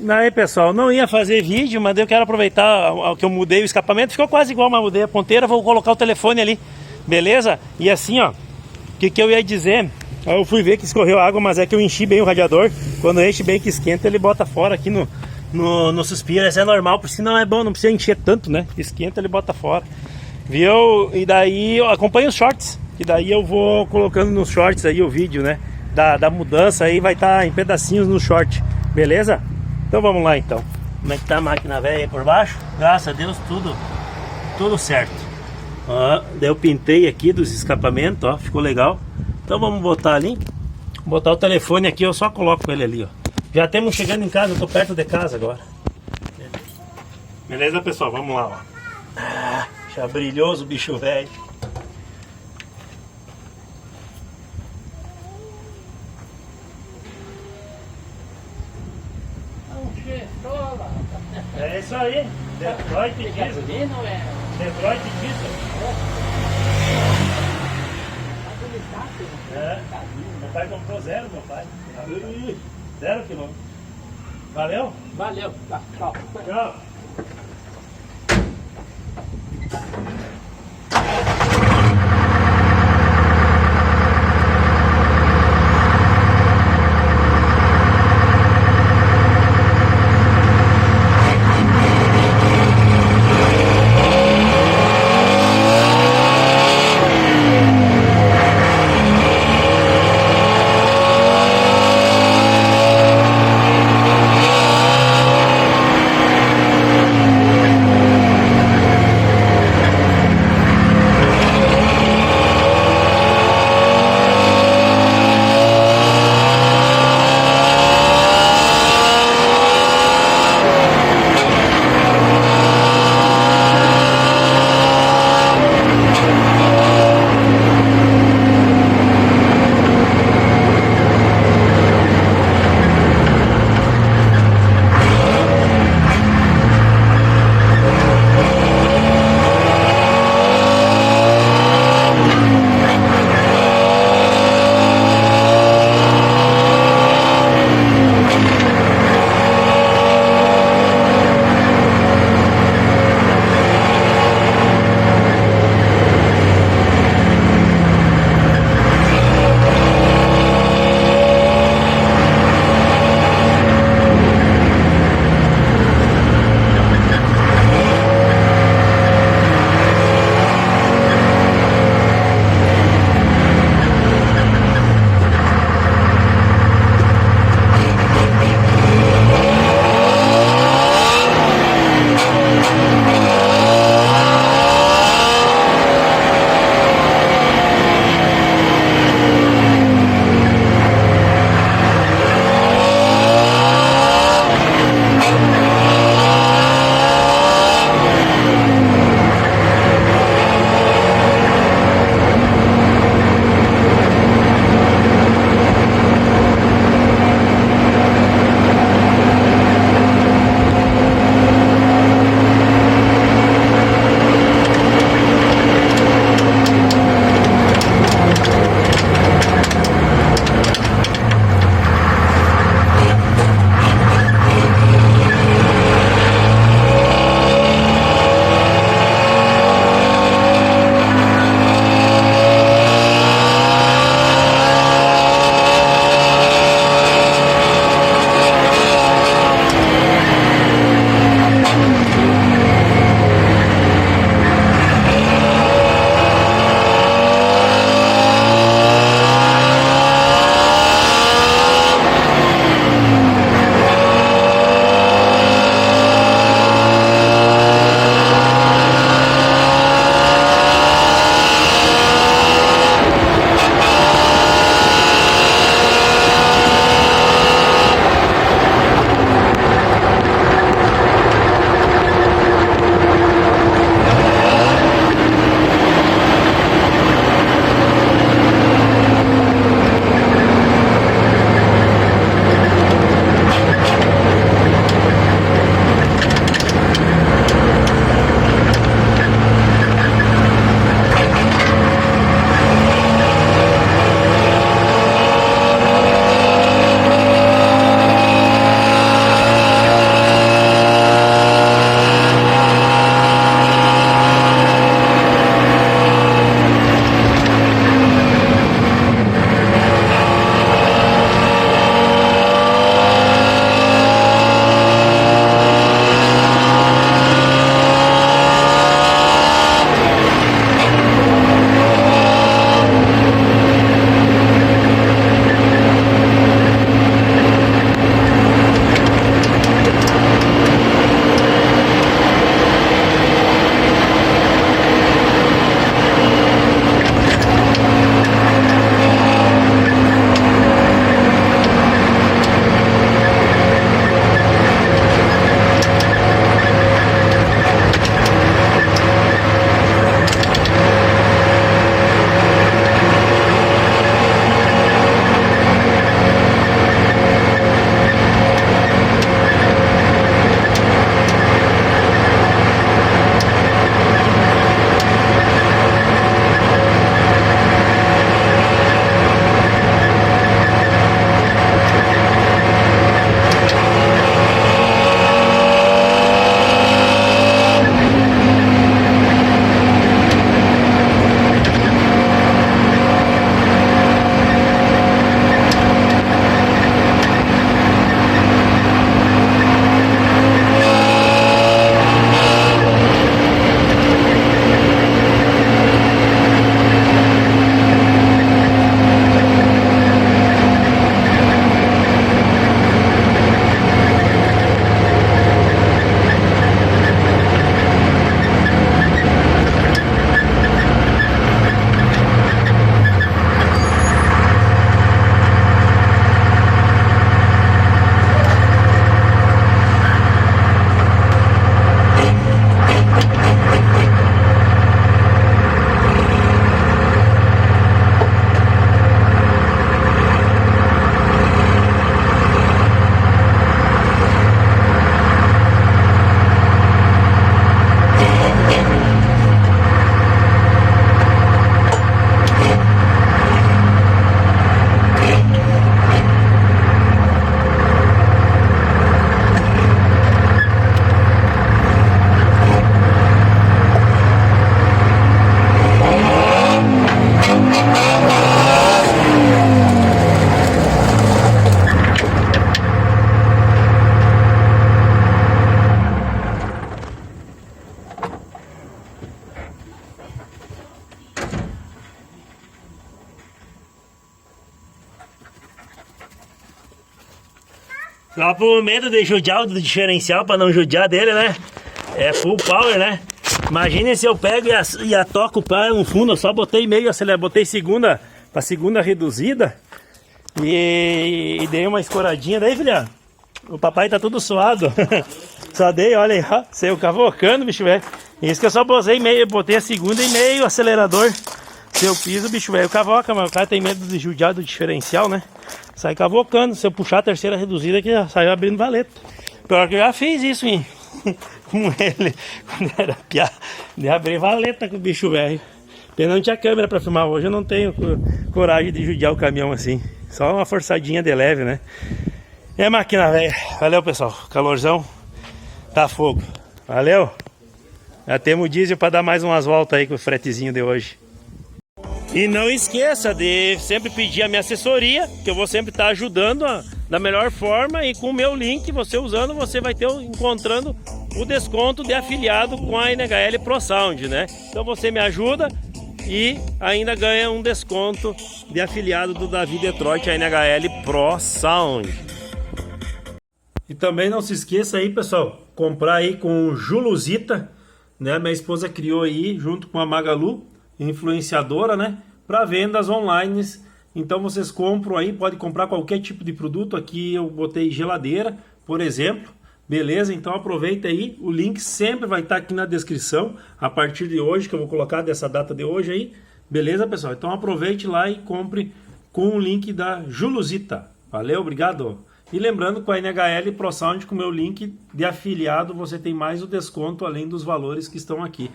Aí, pessoal, não ia fazer vídeo, mas eu quero aproveitar que eu mudei o escapamento. Ficou quase igual, mas mudei a ponteira. Vou colocar o telefone ali, beleza? E assim, ó, o que eu ia dizer? Eu fui ver que escorreu água, mas é que eu enchi bem o radiador. Quando enche bem que esquenta, ele bota fora aqui no suspiro. Isso é normal, porque senão é bom, não precisa encher tanto, né? Esquenta, ele bota fora. Viu? E daí eu acompanho os shorts. E daí eu vou colocando nos shorts aí o vídeo, né? Da mudança aí, vai estar em pedacinhos no short, beleza? Então vamos lá então. Como é que tá a máquina velha aí por baixo? Graças a Deus, tudo certo. Ó, daí eu pintei aqui dos escapamentos, ó, ficou legal. Então vamos botar ali. Botar o telefone aqui, eu só coloco ele ali, ó. Já temos chegando em casa, eu tô perto de casa agora. Beleza, pessoal? Vamos lá, ó. Já brilhou o bicho velho. É isso aí, Detroit diesel. Detroit diesel. É, meu pai comprou zero, meu pai. 0 quilômetro. Valeu? Valeu, tá, tchau. Tchau. Só por medo de judiar do diferencial, pra não judiar dele, né? É full power, né? Imagina se eu pego e atoco o pé no fundo, eu só botei meio acelerador, botei segunda, pra segunda reduzida e dei uma escoradinha. Daí, filha, o papai tá tudo suado. Só dei, olha aí, ó, saiu cavocando, bicho velho. Isso que eu só botei a segunda e meio acelerador. Se eu piso, bicho velho, cavoca, mas o cara tem medo de judiar do diferencial, né? Sai cavocando. Se eu puxar a terceira reduzida, que já saiu abrindo valeta. Pior que eu já fiz isso, hein? Com ele, quando era piá, de abrir valeta com o bicho velho. Pena não tinha câmera pra filmar hoje, eu não tenho coragem de judiar o caminhão assim. Só uma forçadinha de leve, né? É máquina velha. Valeu, pessoal. Calorzão. Tá fogo. Valeu. Já temos diesel pra dar mais umas voltas aí com o fretezinho de hoje. E não esqueça de sempre pedir a minha assessoria, que eu vou sempre estar ajudando da melhor forma. E com o meu link, você usando, você vai ter encontrando o desconto de afiliado com a NHL Pro Sound, né? Então você me ajuda e ainda ganha um desconto de afiliado do Davi Detroit, a NHL Pro Sound. E também não se esqueça aí, pessoal, comprar aí com o Julusita, né? Minha esposa criou aí junto com a Magalu, influenciadora, né? Para vendas online. Então vocês compram aí, pode comprar qualquer tipo de produto. Aqui eu botei geladeira, por exemplo. Beleza? Então aproveita aí. O link sempre vai estar aqui na descrição. A partir de hoje, que eu vou colocar dessa data de hoje aí. Beleza, pessoal? Então aproveite lá e compre com o link da Julusita. Valeu, obrigado. E lembrando, com a NHL Pro Sound, com o meu link de afiliado, você tem mais o desconto além dos valores que estão aqui.